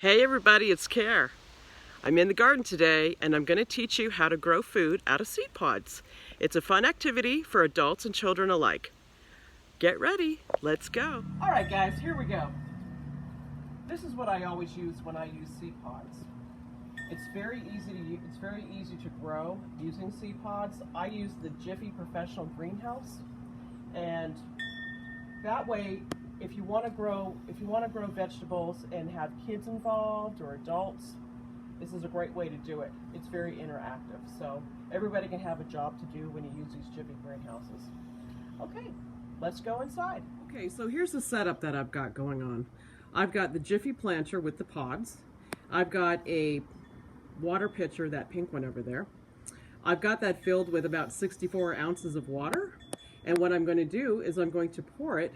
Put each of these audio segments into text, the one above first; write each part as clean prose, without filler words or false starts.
Hey everybody, it's Care. I'm in the garden today and I'm going to teach you how to grow food out of seed pods. It's a fun activity for adults and children alike. Get ready, let's go. All right guys, here we go. This is what I always use when I use seed pods. It's very easy to grow using seed pods. I use the Jiffy Professional Greenhouse, and that way if you want to grow vegetables and have kids involved or adults, this is a great way to do it. It's very interactive, so everybody can have a job to do when you use these Jiffy greenhouses. Okay, let's go inside. Okay, so here's the setup that I've got going on. I've got the Jiffy planter with the pods. I've got a water pitcher, that pink one over there. I've got that filled with about 64 ounces of water, and what I'm going to do is I'm going to pour it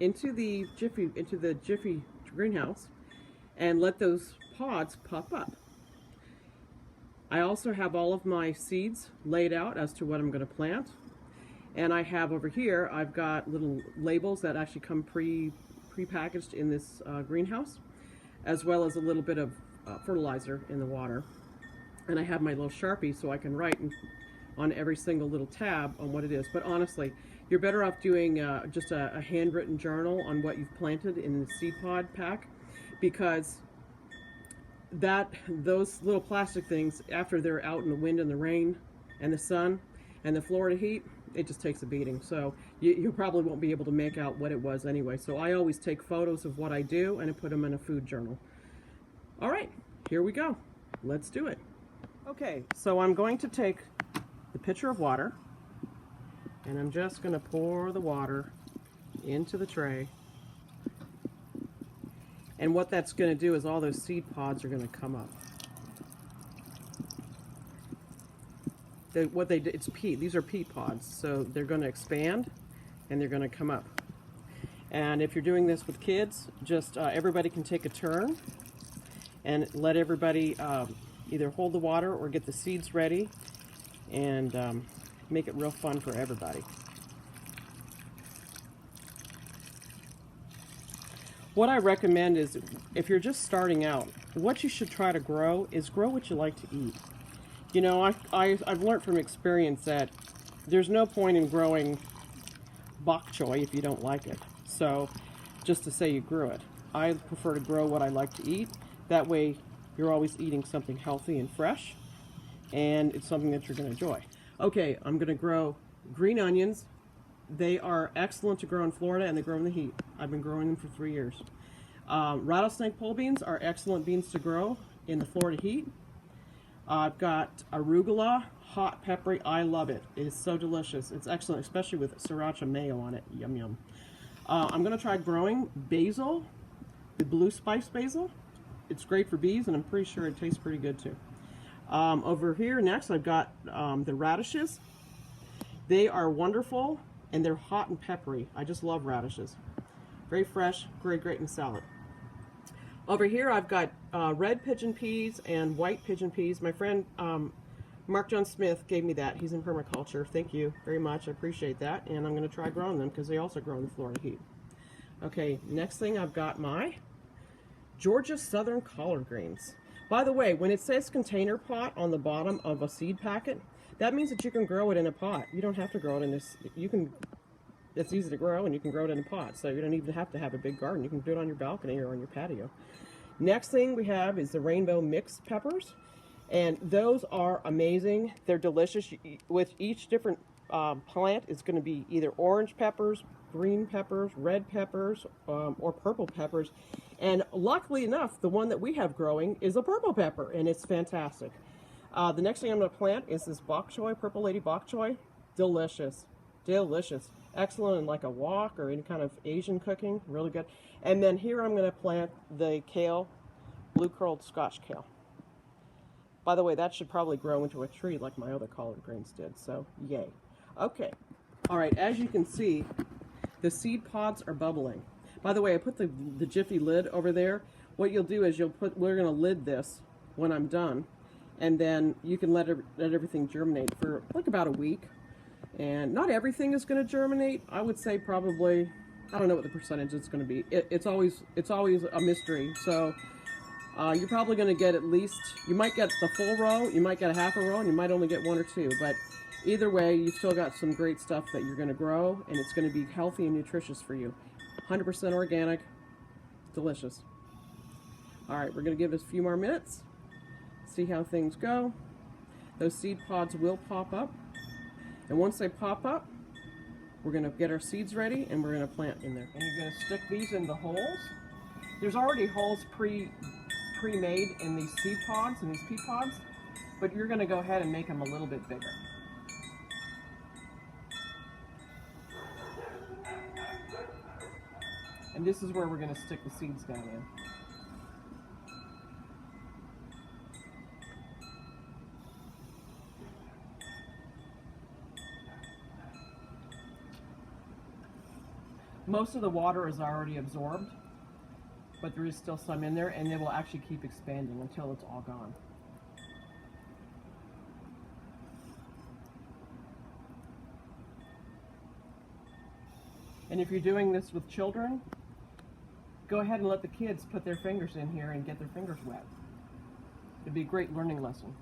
into the Jiffy greenhouse and let those pods pop up. I also have all of my seeds laid out as to what I'm going to plant, and I have over here, I've got little labels that actually come pre-packaged in this greenhouse, as well as a little bit of fertilizer in the water. And I have my little Sharpie so I can write on every single little tab on what it is. But honestly, you're better off doing just a handwritten journal on what you've planted in the seed pod pack, because those little plastic things, after they're out in the wind and the rain and the sun and the Florida heat, it just takes a beating. So you probably won't be able to make out what it was anyway. So I always take photos of what I do and I put them in a food journal. All right, here we go. Let's do it. Okay, so I'm going to take the pitcher of water, and I'm just going to pour the water into the tray. And what that's going to do is all those seed pods are going to come up. It's peat. These are peat pods, so they're going to expand and they're going to come up. And if you're doing this with kids, just everybody can take a turn and let everybody either hold the water or get the seeds ready, and make it real fun for everybody. What I recommend is, if you're just starting out, what you should try to grow is grow what you like to eat. You know, I've learned from experience that there's no point in growing bok choy if you don't like it. So just to say you grew it. I prefer to grow what I like to eat. That way you're always eating something healthy and fresh, and it's something that you're going to enjoy. Okay, I'm going to grow green onions. They are excellent to grow in Florida, and they grow in the heat. I've been growing them for 3 years. Rattlesnake pole beans are excellent beans to grow in the Florida heat. I've got arugula, hot peppery. I love it. It is so delicious. It's excellent, especially with sriracha mayo on it. Yum, yum. I'm going to try growing basil, the blue spice basil. It's great for bees, and I'm pretty sure it tastes pretty good too. Over here next, I've got the radishes. They are wonderful, and they're hot and peppery. I just love radishes. Very fresh, great in salad. Over here, I've got red pigeon peas and white pigeon peas. My friend Mark John Smith gave me that. He's in permaculture. Thank you very much. I appreciate that. And I'm going to try growing them because they also grow in the Florida heat. Okay, next thing, I've got my Georgia Southern collard greens. By the way, when it says container pot on the bottom of a seed packet, that means that you can grow it in a pot. You don't have to grow it in this. It's easy to grow, and you can grow it in a pot. So you don't even have to have a big garden. You can do it on your balcony or on your patio. Next thing we have is the rainbow mixed peppers, and those are amazing. They're delicious. With each different plant, it's going to be either orange peppers, green peppers, red peppers, or purple peppers. And luckily enough, the one that we have growing is a purple pepper, and it's fantastic. The next thing I'm going to plant is this bok choy, purple lady bok choy. Delicious, delicious, excellent in like a wok or any kind of Asian cooking. Really good. And then here I'm going to plant the kale, blue curled Scotch kale. By the way, that should probably grow into a tree like my other collard greens did. So yay. Okay. All right. As you can see, the seed pods are bubbling. By the way, I put the Jiffy lid over there. What you'll do is we're going to lid this when I'm done, and then you can let everything germinate for like about a week. And not everything is going to germinate. I would say probably, I don't know what the percentage is going to be. It's always a mystery. So You're probably going to get at least, you might get the full row, you might get a half a row, and you might only get one or two. But either way, you've still got some great stuff that you're going to grow, and it's going to be healthy and nutritious for you. 100% organic, delicious. All right, we're going to give it a few more minutes, see how things go. Those seed pods will pop up, and once they pop up, we're going to get our seeds ready, and we're going to plant in there. And you're going to stick these in the holes. There's already holes pre-made in these seed pods and these peat pods, but you're going to go ahead and make them a little bit bigger. And this is where we're going to stick the seeds down in. Most of the water is already absorbed, but there is still some in there, and it will actually keep expanding until it's all gone. And if you're doing this with children, go ahead and let the kids put their fingers in here and get their fingers wet. It'd be a great learning lesson.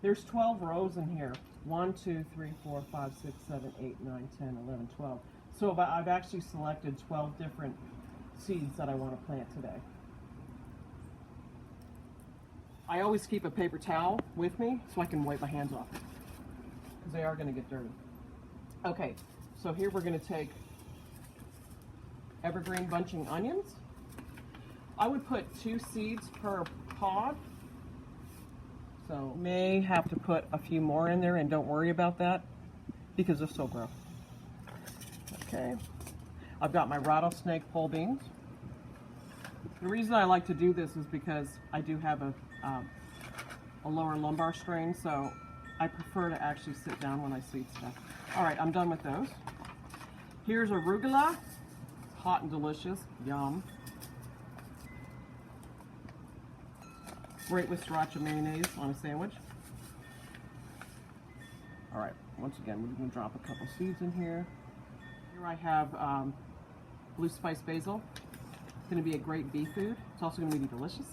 There's 12 rows in here. 1, 2, 3, 4, 5, 6, 7, 8, 9, 10, 11, 12. So I've actually selected 12 different seeds that I want to plant today. I always keep a paper towel with me so I can wipe my hands off, because they are going to get dirty. Okay, so here we're going to take evergreen bunching onions. I would put 2 seeds per pod, so may have to put a few more in there, and don't worry about that because they'll still grow. Okay, I've got my rattlesnake pole beans. The reason I like to do this is because I do have a lower lumbar strain, so I prefer to actually sit down when I seed stuff. All right, I'm done with those. Here's arugula, hot and delicious, yum. Great with sriracha mayonnaise on a sandwich. All right, once again, we're gonna drop a couple seeds in here. Here I have blue spice basil. It's going to be a great bee food. It's also going to be delicious.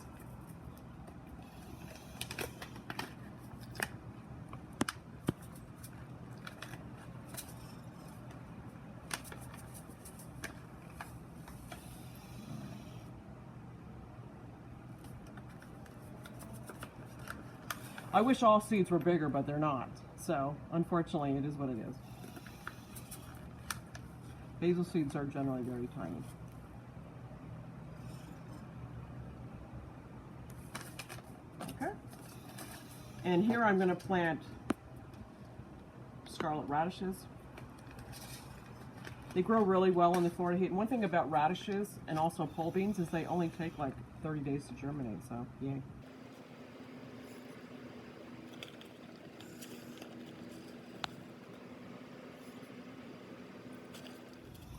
I wish all seeds were bigger, but they're not. So, unfortunately, it is what it is. Basil seeds are generally very tiny. Okay. And here I'm going to plant scarlet radishes. They grow really well in the Florida heat. And one thing about radishes and also pole beans is they only take like 30 days to germinate, so yay.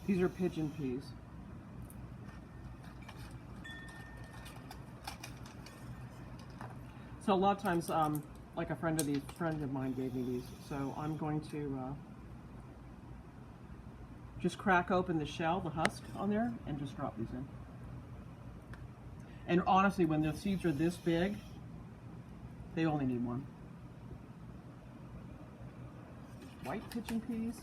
These are pigeon peas. So a lot of times, like a friend of mine gave me these. So I'm going to just crack open the shell, the husk on there, and just drop these in. And honestly, when the seeds are this big, they only need one. White pigeon peas.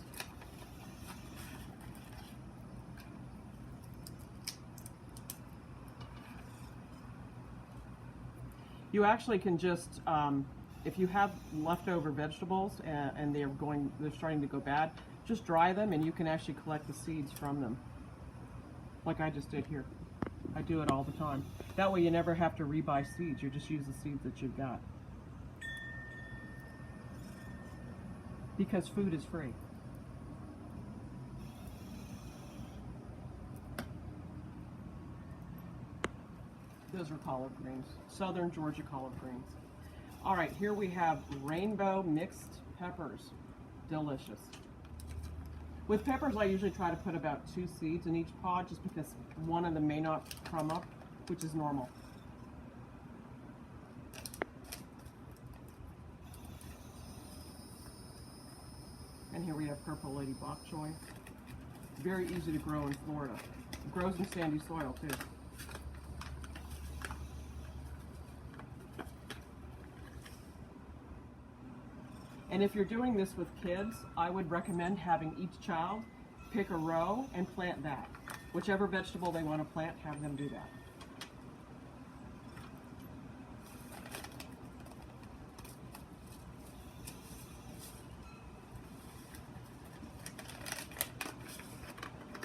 You actually can just, if you have leftover vegetables and they're starting to go bad, just dry them and you can actually collect the seeds from them. Like I just did here. I do it all the time. That way you never have to rebuy seeds. You just use the seeds that you've got. Because food is free. Those are collard greens, Southern Georgia collard greens. All right, here we have rainbow mixed peppers. Delicious. With peppers, I usually try to put about 2 seeds in each pod just because one of them may not come up, which is normal. And here we have purple lady bok choy. Very easy to grow in Florida. It grows in sandy soil too. And if you're doing this with kids, I would recommend having each child pick a row and plant that. Whichever vegetable they want to plant, have them do that.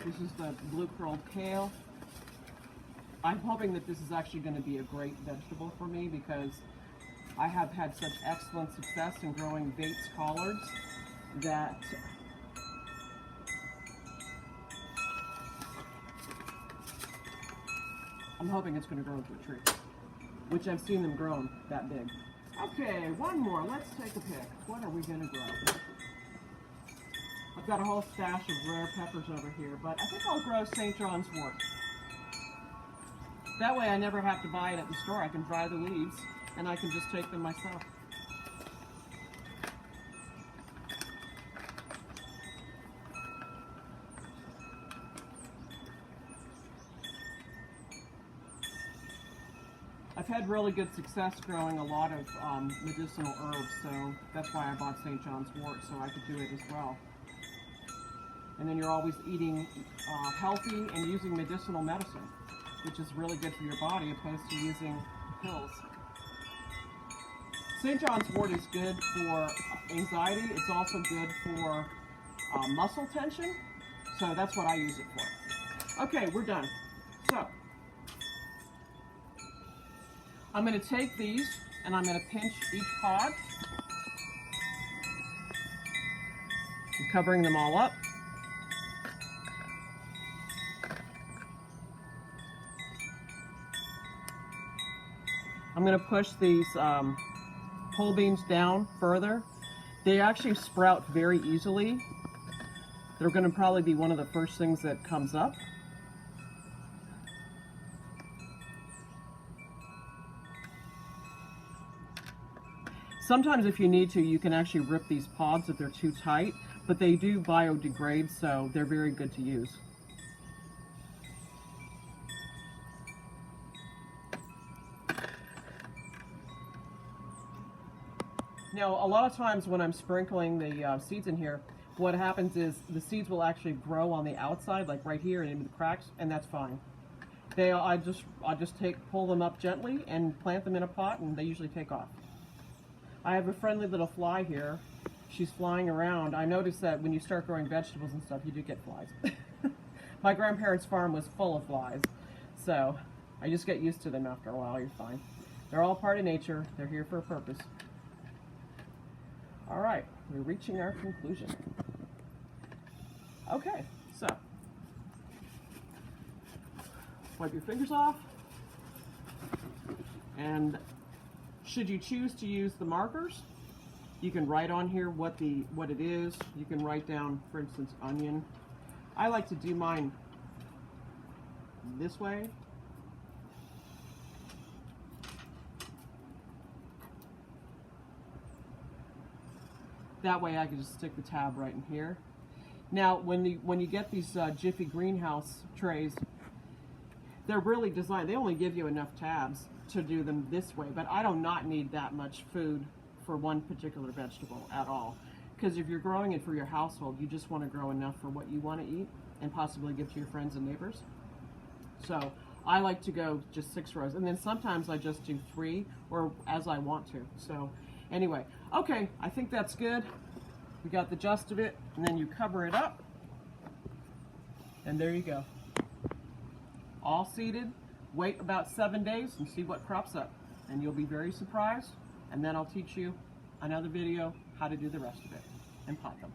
This is the blue curled kale. I'm hoping that this is actually going to be a great vegetable for me because I have had such excellent success in growing Bates collards that I'm hoping it's going to grow into a tree, which I've seen them grown that big. Okay, one more. Let's take a pick. What are we going to grow? I've got a whole stash of rare peppers over here, but I think I'll grow St. John's wort. That way I never have to buy it at the store. I can dry the leaves and I can just take them myself. I've had really good success growing a lot of medicinal herbs, so that's why I bought St. John's wort, so I could do it as well. And then you're always eating healthy and using medicinal medicine, which is really good for your body opposed to using pills. St. John's wort is good for anxiety. It's also good for muscle tension, so that's what I use it for. Okay, we're done. So, I'm going to take these and I'm going to pinch each pod. I'm covering them all up. I'm going to push these pole beans down further. They actually sprout very easily. They're going to probably be one of the first things that comes up. Sometimes if you need to, you can actually rip these pods if they're too tight, but they do biodegrade, so they're very good to use. Now, a lot of times when I'm sprinkling the seeds in here, what happens is the seeds will actually grow on the outside, like right here and into the cracks, and that's fine. I just pull them up gently and plant them in a pot, and they usually take off. I have a friendly little fly here. She's flying around. I noticed that when you start growing vegetables and stuff, you do get flies. My grandparents' farm was full of flies, so I just get used to them after a while. You're fine. They're all part of nature. They're here for a purpose. All right, we're reaching our conclusion. Okay, so wipe your fingers off, and should you choose to use the markers, you can write on here what it is. You can write down, for instance, onion. I like to do mine this way. That way I can just stick the tab right in here. Now, when you get these Jiffy Greenhouse trays, they're really designed, they only give you enough tabs to do them this way, but I do not need that much food for one particular vegetable at all. Because if you're growing it for your household, you just want to grow enough for what you want to eat and possibly give to your friends and neighbors. So I like to go just 6 rows, and then sometimes I just do 3 or as I want to. So anyway, okay, I think that's good. We got the gist of it, and then you cover it up, and there you go. All seeded. Wait about 7 days and see what crops up, and you'll be very surprised, and then I'll teach you another video how to do the rest of it and pot them.